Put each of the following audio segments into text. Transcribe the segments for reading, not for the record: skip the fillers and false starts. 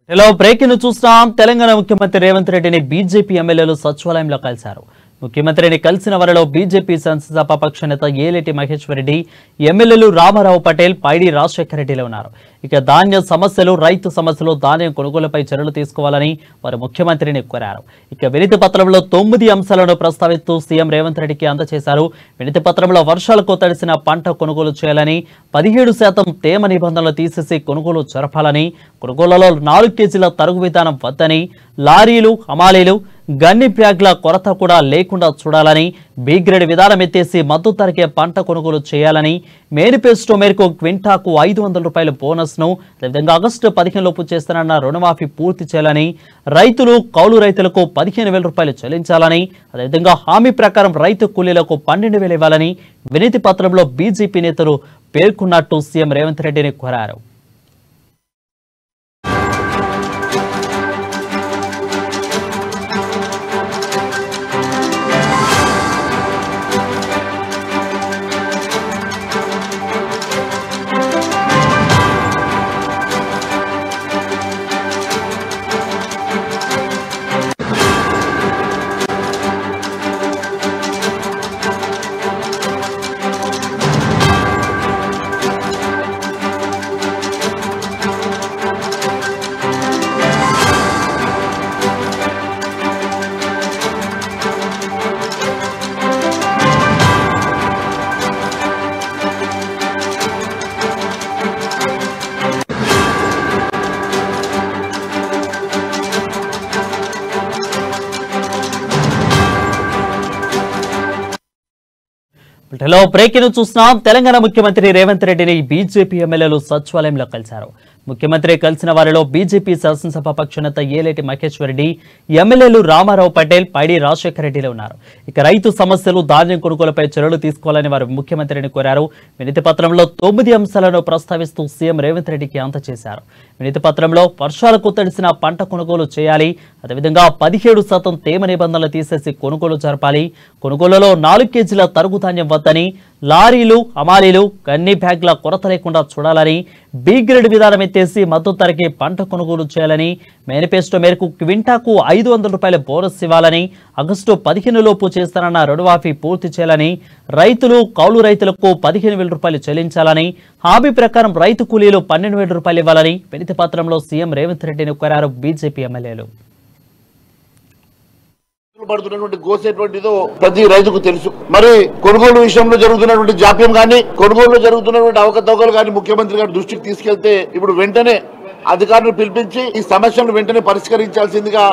Hello breaking చూస్తున్నాం. తెలంగాణ ముఖ్యమంత్రి రేవంత్ రెడ్డిని బీజేపీ ఎమ్మెల్యేలు సచివాలయంలో కలిశారు. ముఖ్యమంత్రిని కలిసిన వారిలో బీజేపీ శాసనసభాపక్ష నేత ఏలేటి మహేశ్వర్ రెడ్డి, ఎమ్మెల్యేలు రామారావు పటేల్, పైడి రాజశేఖర రెడ్డిలు ఉన్నారు. ఇక ధాన్య సమస్యలు, రైతు సమస్యలు, ధాన్యం కొనుగోలుపై చర్యలు తీసుకోవాలని వారు ముఖ్యమంత్రిని కోరారు. ఇక వినతి పత్రంలో 9 అంశాలను ప్రస్తావిస్తూ సీఎం రేవంత్ రెడ్డికి అందజేశారు. వినతి పత్రంలో వర్షాలకు తడిసిన పంట కొనుగోలు చేయాలని, 17% తేమ నిబంధనలు తీసేసి కొనుగోలు జరపాలని, కొనుగోలులో 4 కేజీల తరుగు విధానం వద్దని, లారీలు, హమాలీలు, గన్ని బ్యాగ్ల కొరత కూడా లేకుండా చూడాలని, బి గ్రేడ్ విధానం ఎత్తేసి మద్దతు ధరకే పంట కొనుగోలు చేయాలని, మేనిఫెస్టో మేరకు క్వింటాకు 500 రూపాయల బోనస్ను, అదేవిధంగా ఆగస్టు 15 లోపు చేస్తానన్న రుణమాఫీ పూర్తి చేయాలని, రైతులు, కౌలు రైతులకు 15,000 రూపాయలు చెల్లించాలని, అదేవిధంగా హామీ ప్రకారం రైతు కూలీలకు 12,000 ఇవ్వాలని వినతి పత్రంలో బీజేపీ నేతలు పేర్కొన్నట్టు సీఎం రేవంత్ రెడ్డిని కోరారు. హలో బ్రేకింగ్ చూస్తున్నాం. తెలంగాణ ముఖ్యమంత్రి రేవంత్ రెడ్డిని బీజేపీ ఎమ్మెల్యేలు సచివాలయంలో కలిశారు. ముఖ్యమంత్రి కలిసిన వారిలో బీజేపీ శాసనసభాపక్ష నేత ఏలేటి మహేశ్వర్ రెడ్డి, ఎమ్మెల్యేలు రామారావు పటేల్, పైడి రాజశేఖర రెడ్డిలు ఉన్నారు. ఇక రైతు సమస్యలు, ధాన్యం కొనుగోలుపై చర్యలు తీసుకోవాలని వారు ముఖ్యమంత్రిని కోరారు. వినతి పత్రంలో 9 అంశాలను ప్రస్తావిస్తూ సీఎం రేవంత్ రెడ్డికి అందజేశారు. వినతి పత్రంలో వర్షాలకు తడిసిన పంట కొనుగోలు చేయాలి, అదేవిధంగా 17% తేమ నిబంధనలు తీసేసి కొనుగోలు జరపాలి, కొనుగోలులో 4 కేజీల తరుగు ధాన్యం వద్దని, లారీలు, హమాలీలు, గన్ని బ్యాగ్ల కొరత లేకుండా చూడాలని, బి గ్రేడ్ విధానం ఎత్తేసి మద్దతు ధరకి పంట కొనుగోలు చేయాలని, మేనిఫెస్టో మేరకు క్వింటాకు 500 రూపాయల బోనస్ ఇవ్వాలని, ఆగస్టు 15 లోపు చేస్తానన్న రుణమాఫీ పూర్తి చేయాలని, రైతులు, కౌలు రైతులకు 15,000 రూపాయలు చెల్లించాలని, హామీ ప్రకారం రైతు కూలీలు 12,000 రూపాయలు ఇవ్వాలని వినతి పత్రంలో సీఎం రేవంత్ రెడ్డిని కోరారు బీజేపీ ఎమ్మెల్యేలు. పడుతున్నటువంటి గోసేటువంటిదో ప్రతి రైతుకు తెలుసు. మరి కొనుగోలు విషయంలో జరుగుతున్నటువంటి జాప్యం కానీ, కొనుగోలులో జరుగుతున్నటువంటి అవకతవకలు కానీ ముఖ్యమంత్రి గారి దృష్టికి తీసుకెళ్తే ఇప్పుడు వెంటనే అధికారులను పిలిపించి ఈ సమస్యను వెంటనే పరిష్కరించాల్సిందిగా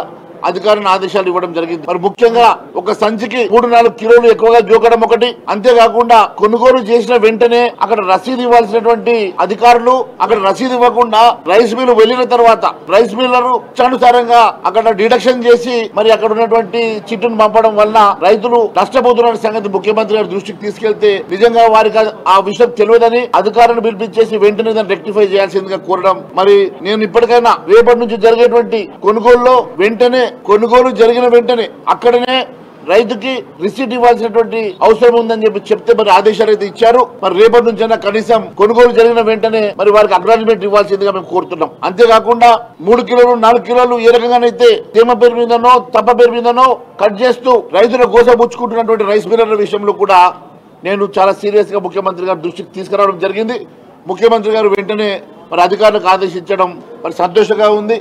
అధికారులను ఆదేశాలు ఇవ్వడం జరిగింది. మరి ముఖ్యంగా ఒక సంచికి 3-4 కిలోలు ఎక్కువగా జోకడం ఒకటి, అంతేకాకుండా కొనుగోలు చేసిన వెంటనే అక్కడ రసీదు ఇవ్వాల్సినటువంటి అధికారులు అక్కడ రసీదు ఇవ్వకుండా రైస్ మిల్ వెళ్లిన తర్వాత రైస్ మిల్లర్ ఇష్టానుసారంగా అక్కడ డిడక్షన్ చేసి మరి అక్కడ ఉన్నటువంటి చిట్టును పంపడం వలన రైతులు నష్టపోతున్న సంగతి ముఖ్యమంత్రి గారి దృష్టికి తీసుకెళ్తే నిజంగా వారికి ఆ విషయం తెలియదని అధికారులను పిలిపించేసి వెంటనే దాన్ని రెక్టిఫై చేయాల్సిందిగా కోరడం. మరి నేను ఇప్పటికైనా రేపటి నుంచి జరిగేటువంటి కొనుగోలులో వెంటనే కొనుగోలు జరిగిన వెంటనే అక్కడనే రైతుకి రిసీట్ ఇవ్వాల్సినటువంటి అవసరం ఉందని చెప్తే మరి ఆదేశాలు అయితే ఇచ్చారు. మరి రేపటి నుంచైనా కనీసం కొనుగోలు జరిగిన వెంటనే మరి వారికి అక్నాలెడ్జ్మెంట్ ఇవ్వాల్సిందిగా మేము కోరుతున్నాం. అంతేకాకుండా 3 కిలోలు 4 కిలోలు ఏ రకంగానైతే తేమ పేరు మీదనో తప్ప పేరు మీదనో కట్ చేస్తూ రైతుల గోసపుచ్చుకుంటున్నటువంటి రైస్ మిల్లర్ల విషయంలో కూడా నేను చాలా సీరియస్ గా ముఖ్యమంత్రి గారి దృష్టికి తీసుకురావడం జరిగింది. ముఖ్యమంత్రి గారు వెంటనే మరి అధికారులకు ఆదేశించడం మరి సంతోషంగా ఉంది.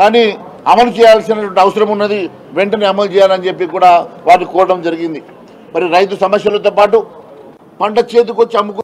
కానీ అమలు చేయాల్సినటువంటి అవసరం ఉన్నది, వెంటనే అమలు చేయాలని చెప్పి కూడా వారిని కోరడం జరిగింది. మరి రైతు సమస్యలతో పాటు పంట చేతికొచ్చి అమ్ముకు